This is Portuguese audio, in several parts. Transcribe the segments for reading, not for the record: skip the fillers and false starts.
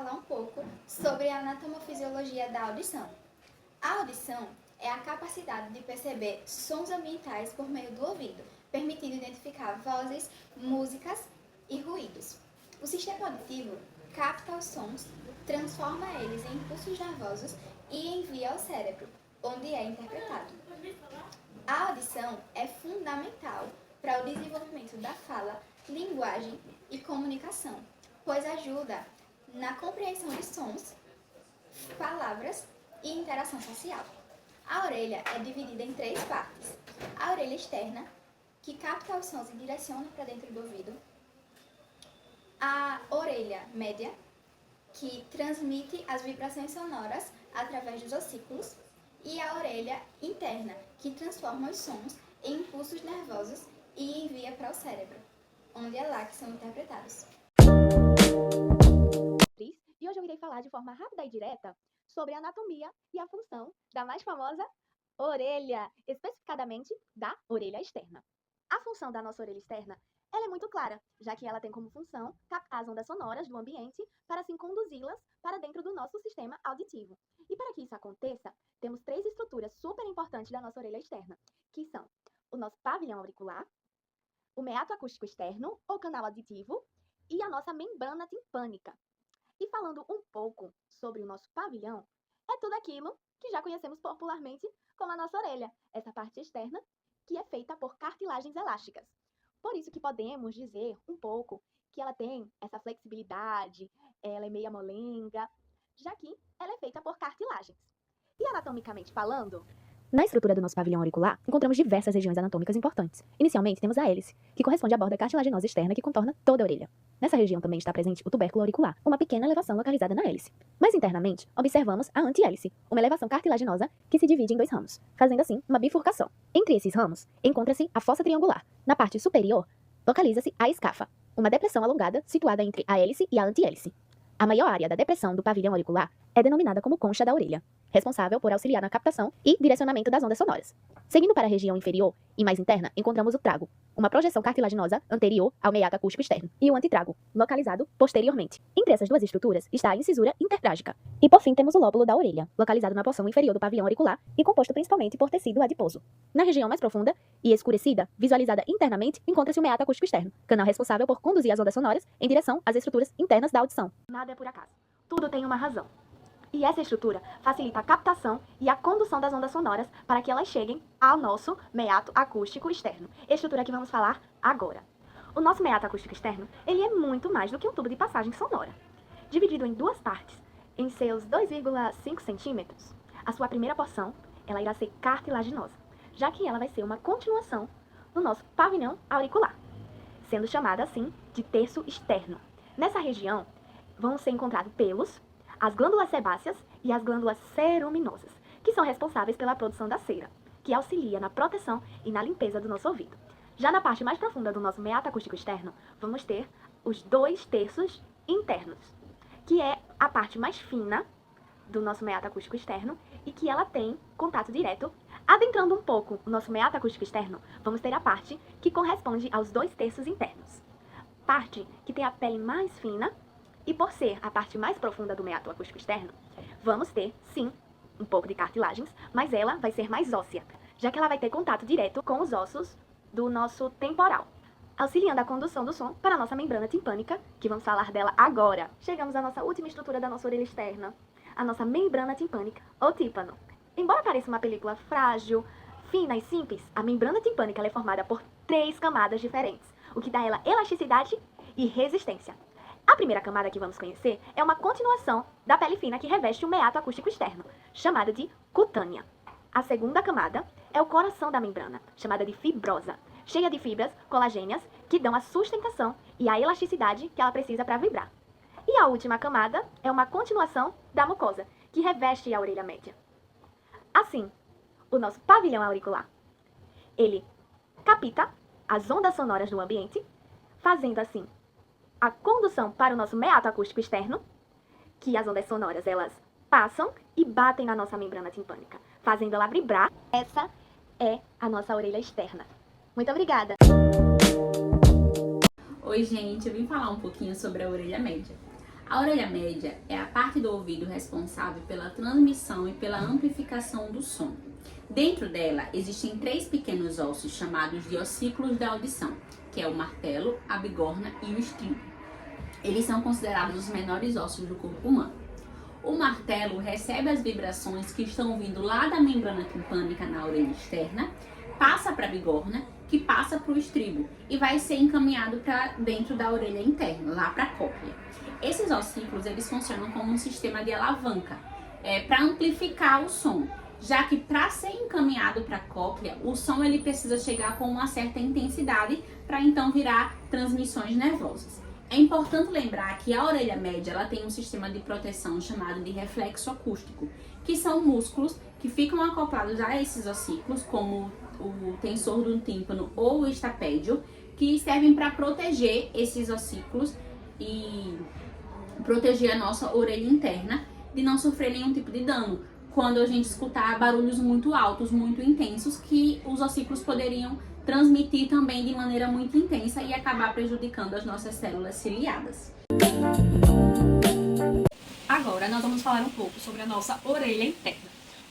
falar um pouco sobre a anatomofisiologia da audição. A audição é a capacidade de perceber sons ambientais por meio do ouvido, permitindo identificar vozes, músicas e ruídos. O sistema auditivo capta os sons, transforma eles em impulsos nervosos e envia ao cérebro, onde é interpretado. A audição é fundamental para o desenvolvimento da fala, linguagem e comunicação, pois ajuda na compreensão de sons, palavras e interação social. A orelha é dividida em 3 partes. A orelha externa, que capta os sons e direciona para dentro do ouvido. A orelha média, que transmite as vibrações sonoras através dos ossículos. E a orelha interna, que transforma os sons em impulsos nervosos e envia para o cérebro, onde é lá que são interpretados. E hoje eu irei falar de forma rápida e direta sobre a anatomia e a função da mais famosa orelha, especificadamente da orelha externa. A função da nossa orelha externa ela é muito clara, já que ela tem como função captar as ondas sonoras do ambiente para assim conduzi-las para dentro do nosso sistema auditivo. E para que isso aconteça, temos 3 estruturas super importantes da nossa orelha externa, que são o nosso pavilhão auricular, o meato acústico externo, ou canal auditivo, e a nossa membrana timpânica. E falando um pouco sobre o nosso pavilhão, é tudo aquilo que já conhecemos popularmente como a nossa orelha, essa parte externa que é feita por cartilagens elásticas. Por isso que podemos dizer um pouco que ela tem essa flexibilidade, ela é meia molenga, já que ela é feita por cartilagens. E anatomicamente falando, na estrutura do nosso pavilhão auricular, encontramos diversas regiões anatômicas importantes. Inicialmente, temos a hélice, que corresponde à borda cartilaginosa externa que contorna toda a orelha. Nessa região também está presente o tubérculo auricular, uma pequena elevação localizada na hélice. Mais internamente, observamos a antihélice, uma elevação cartilaginosa que se divide em 2 ramos, fazendo assim uma bifurcação. Entre esses ramos, encontra-se a fossa triangular. Na parte superior, localiza-se a escafa, uma depressão alongada situada entre a hélice e a antihélice. A maior área da depressão do pavilhão auricular é denominada como concha da orelha, responsável por auxiliar na captação e direcionamento das ondas sonoras. Seguindo para a região inferior e mais interna, encontramos o trago, uma projeção cartilaginosa anterior ao meato acústico externo, e o antitrago, localizado posteriormente. Entre essas 2 estruturas está a incisura intertrágica. E por fim temos o lóbulo da orelha, localizado na porção inferior do pavilhão auricular e composto principalmente por tecido adiposo. Na região mais profunda e escurecida, visualizada internamente, encontra-se o meato acústico externo, canal responsável por conduzir as ondas sonoras em direção às estruturas internas da audição. Nada é por acaso. Tudo tem uma razão. E essa estrutura facilita a captação e a condução das ondas sonoras para que elas cheguem ao nosso meato acústico externo. Estrutura que vamos falar agora. O nosso meato acústico externo, ele é muito mais do que um tubo de passagem sonora. Dividido em 2 partes, em seus 2,5 centímetros, a sua primeira porção, ela irá ser cartilaginosa, já que ela vai ser uma continuação do nosso pavilhão auricular, sendo chamada assim de terço externo. Nessa região, vão ser encontrados pelos, as glândulas sebáceas e as glândulas ceruminosas, que são responsáveis pela produção da cera, que auxilia na proteção e na limpeza do nosso ouvido. Já na parte mais profunda do nosso meato acústico externo, vamos ter os 2 terços internos, que é a parte mais fina do nosso meato acústico externo e que ela tem contato direto. Adentrando um pouco o nosso meato acústico externo, vamos ter a parte que corresponde aos 2 terços internos, parte que tem a pele mais fina. E por ser a parte mais profunda do meato acústico externo, vamos ter, sim, um pouco de cartilagens, mas ela vai ser mais óssea, já que ela vai ter contato direto com os ossos do nosso temporal, auxiliando a condução do som para a nossa membrana timpânica, que vamos falar dela agora. Chegamos à nossa última estrutura da nossa orelha externa, a nossa membrana timpânica, ou tímpano. Embora pareça uma película frágil, fina e simples, a membrana timpânica ela é formada por 3 camadas diferentes, o que dá a ela elasticidade e resistência. A primeira camada que vamos conhecer é uma continuação da pele fina que reveste o meato acústico externo, chamada de cutânea. A segunda camada é o coração da membrana, chamada de fibrosa, cheia de fibras colagêneas que dão a sustentação e a elasticidade que ela precisa para vibrar. E a última camada é uma continuação da mucosa, que reveste a orelha média. Assim, o nosso pavilhão auricular, ele capta as ondas sonoras do ambiente, fazendo assim a condução para o nosso meato acústico externo, que as ondas sonoras elas passam e batem na nossa membrana timpânica, fazendo ela vibrar. Essa é a nossa orelha externa. Muito obrigada! Oi, gente, eu vim falar um pouquinho sobre a orelha média. A orelha média é a parte do ouvido responsável pela transmissão e pela amplificação do som. Dentro dela existem 3 pequenos ossos chamados de ossículos da audição, que é o martelo, a bigorna e o estribo. Eles são considerados os menores ossos do corpo humano. O martelo recebe as vibrações que estão vindo lá da membrana timpânica na orelha externa, passa para a bigorna, que passa para o estribo e vai ser encaminhado para dentro da orelha interna, lá para a cóclea. Esses ossículos, eles funcionam como um sistema de alavanca, para amplificar o som, já que para ser encaminhado para a cóclea, o som ele precisa chegar com uma certa intensidade para então virar transmissões nervosas. É importante lembrar que a orelha média ela tem um sistema de proteção chamado de reflexo acústico, que são músculos que ficam acoplados a esses ossículos, como o tensor do tímpano ou o estapédio, que servem para proteger esses ossículos e proteger a nossa orelha interna de não sofrer nenhum tipo de dano quando a gente escutar barulhos muito altos, muito intensos, que os ossículos poderiam transmitir também de maneira muito intensa e acabar prejudicando as nossas células ciliadas. Agora nós vamos falar um pouco sobre a nossa orelha interna.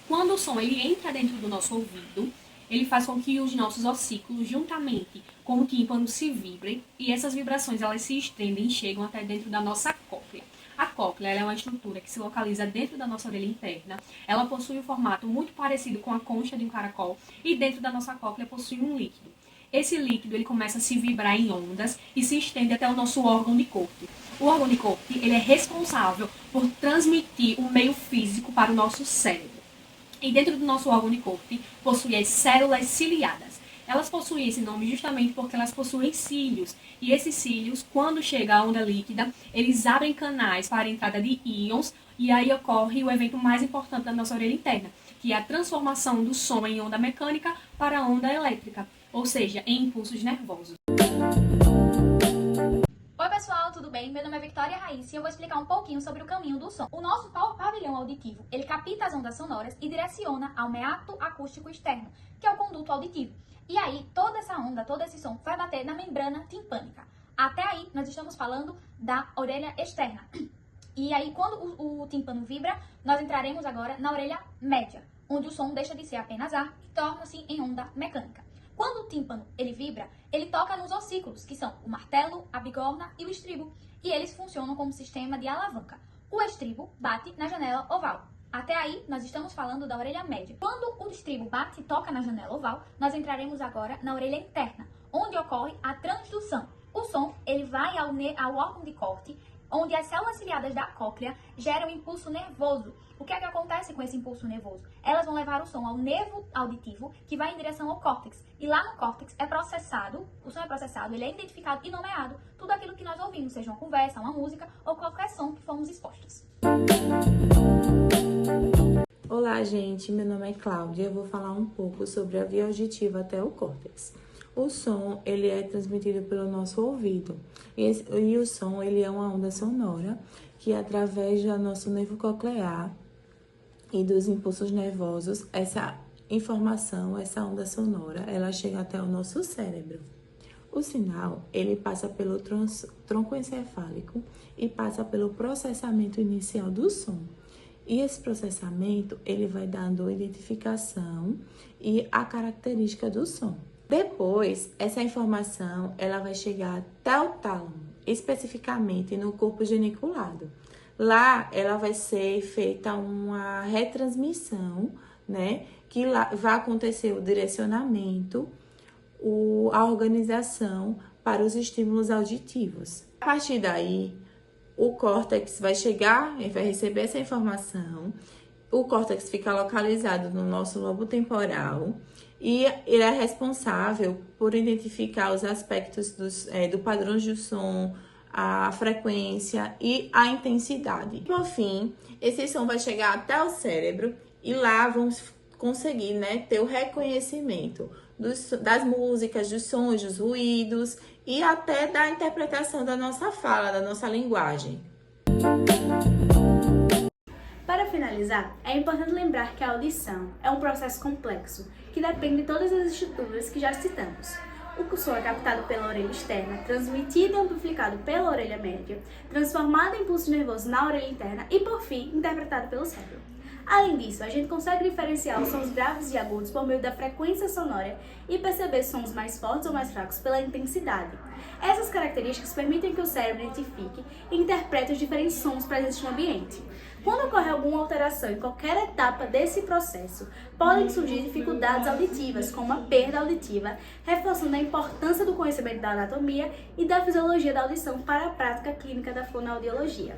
Quando o som ele entra dentro do nosso ouvido, ele faz com que os nossos ossículos, juntamente com o tímpano, se vibrem e essas vibrações elas se estendem e chegam até dentro da nossa cóclea. A cóclea ela é uma estrutura que se localiza dentro da nossa orelha interna. Ela possui um formato muito parecido com a concha de um caracol e dentro da nossa cóclea possui um líquido. Esse líquido ele começa a se vibrar em ondas e se estende até o nosso órgão de Corti. O órgão de Corti ele é responsável por transmitir o meio físico para o nosso cérebro. E dentro do nosso órgão de Corti possui as células ciliadas. Elas possuem esse nome justamente porque elas possuem cílios. E esses cílios, quando chega a onda líquida, eles abrem canais para a entrada de íons e aí ocorre o evento mais importante da nossa orelha interna, que é a transformação do som em onda mecânica para onda elétrica, ou seja, em impulsos nervosos. Oi pessoal, tudo bem? Meu nome é Victoria Raíssa e eu vou explicar um pouquinho sobre o caminho do som. O nosso pavilhão auditivo, ele capta as ondas sonoras e direciona ao meato acústico externo, que é o conduto auditivo. E aí, toda essa onda, todo esse som vai bater na membrana timpânica. Até aí, nós estamos falando da orelha externa. E aí, quando o tímpano vibra, nós entraremos agora na orelha média, onde o som deixa de ser apenas ar e torna-se em onda mecânica. Quando o tímpano ele vibra, ele toca nos ossículos, que são o martelo, a bigorna e o estribo, e eles funcionam como sistema de alavanca. O estribo bate na janela oval. Até aí, nós estamos falando da orelha média. Quando o estribo bate e toca na janela oval, nós entraremos agora na orelha interna, onde ocorre a transdução. O som ele vai ao órgão de Corti, onde as células ciliadas da cóclea geram um impulso nervoso. O que é que acontece com esse impulso nervoso? Elas vão levar o som ao nervo auditivo, que vai em direção ao córtex. E lá no córtex é processado, o som é processado, ele é identificado e nomeado tudo aquilo que nós ouvimos, seja uma conversa, uma música ou qualquer som que fomos expostos. Olá, gente. Meu nome é Cláudia. Eu vou falar um pouco sobre a via auditiva até o córtex. O som, ele é transmitido pelo nosso ouvido. E o som, ele é uma onda sonora que, através do nosso nervo coclear e dos impulsos nervosos, essa informação, essa onda sonora, ela chega até o nosso cérebro. O sinal, ele passa pelo tronco encefálico e passa pelo processamento inicial do som. E esse processamento, ele vai dando identificação e a característica do som. Depois, essa informação, ela vai chegar até o tálamo, especificamente no corpo geniculado. Lá, ela vai ser feita uma retransmissão, né? Que lá vai acontecer o direcionamento, a organização para os estímulos auditivos. A partir daí, o córtex vai chegar, vai receber essa informação. O córtex fica localizado no nosso lobo temporal e ele é responsável por identificar os aspectos do padrão de som, a frequência e a intensidade. Por fim, esse som vai chegar até o cérebro e lá vamos conseguir, ter o reconhecimento das músicas, dos sons, dos ruídos e até da interpretação da nossa fala, da nossa linguagem. Para finalizar, é importante lembrar que a audição é um processo complexo que depende de todas as estruturas que já citamos. O som é captado pela orelha externa, transmitido e amplificado pela orelha média, transformado em impulso nervoso na orelha interna e, por fim, interpretado pelo cérebro. Além disso, a gente consegue diferenciar os sons graves e agudos por meio da frequência sonora e perceber sons mais fortes ou mais fracos pela intensidade. Essas características permitem que o cérebro identifique e interprete os diferentes sons presentes no ambiente. Quando ocorre alguma alteração em qualquer etapa desse processo, podem surgir dificuldades auditivas, como a perda auditiva, reforçando a importância do conhecimento da anatomia e da fisiologia da audição para a prática clínica da fonoaudiologia.